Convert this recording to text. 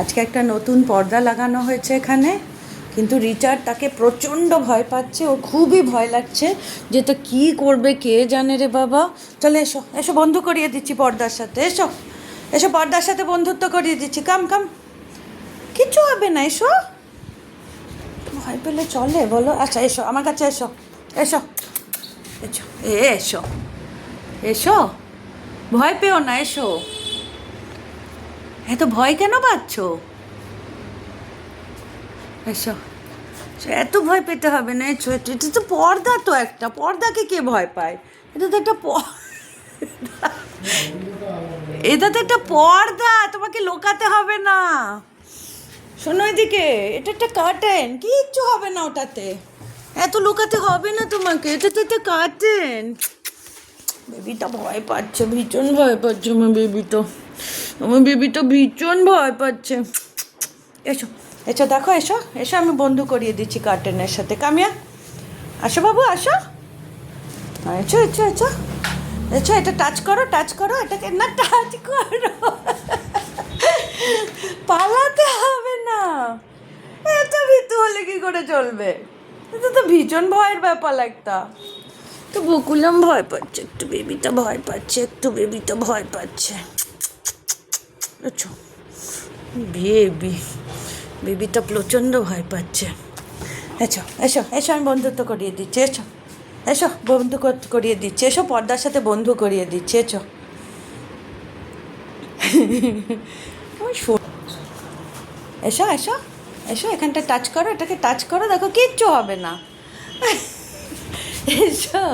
আজকে একটা নতুন পর্দা লাগানো হয়েছে এখানে, কিন্তু রিচার্ড তাকে প্রচণ্ড ভয় পাচ্ছে, ও খুবই ভয় লাগছে যে তো কী করবে কে জানে রে বাবা। চলে এসো এসো, বন্ধু করিয়ে দিচ্ছি পর্দার সাথে, এসো এসো পর্দার সাথে বন্ধুত্ব করিয়ে দিচ্ছি, কাম কাম, কিচ্ছু হবে না, এসো। ভয় পেলে চলে বলো? আচ্ছা এসো আমার কাছে, এসো এসো এসো এসো এসো, ভয় পেও না, এসো। এত ভয় কেন পাচ্ছ? এসো, এত ভয় পেতে হবে না, এসো। এটা তো পর্দা, তো একটা পর্দাকে কে ভয় পায়? এটা তো একটা এটা তো একটা পর্দা, তোমাকে লোকাতে হবে না। শোনো এদিকে, এটা একটা কার্টেন, কিচ্ছু হবে না ওটাতে, এত লুকাতে হবে না তোমাকে, এটা তো একটা কার্টেন। বেবিটা ভয় পাচ্ছে, ভীষণ ভয় পাচ্ছে আমার বেবিটা ভীষণ ভয় পাচ্ছে। এসো এসো, দেখো এসো এসো, আমি বন্ধু করিয়ে দিচ্ছি কার্টেনের সাথে। কামিয়া আসো বাবু, আসো, এসো এসো এসো এসো, এটা টাচ করো এটাকে, না টাচ করো, পালাতে হবে না। এত ভীতু হলে কি করে চলবে? এটা তো ভীষণ ভয়ের ব্যাপার একটা। তো বকুলাম ভয় পাচ্ছে একটু, বেবিটা ভয় পাচ্ছে একটু, বেবিটা ভয় পাচ্ছে। আচ্ছা, বেবিটা প্রচণ্ড ভয় পাচ্ছে। এসো এসো এসো, আমি বন্ধুত্ব করিয়ে দিচ্ছি, এসো এসো, বন্ধু করিয়ে দিচ্ছি, এসো পর্দার সাথে বন্ধু করিয়ে দিচ্ছি, এসো। এসো এসো এসো, এখানটা টাচ করো, এটাকে টাচ করো, দেখো কিচ্ছু হবে না। এসো।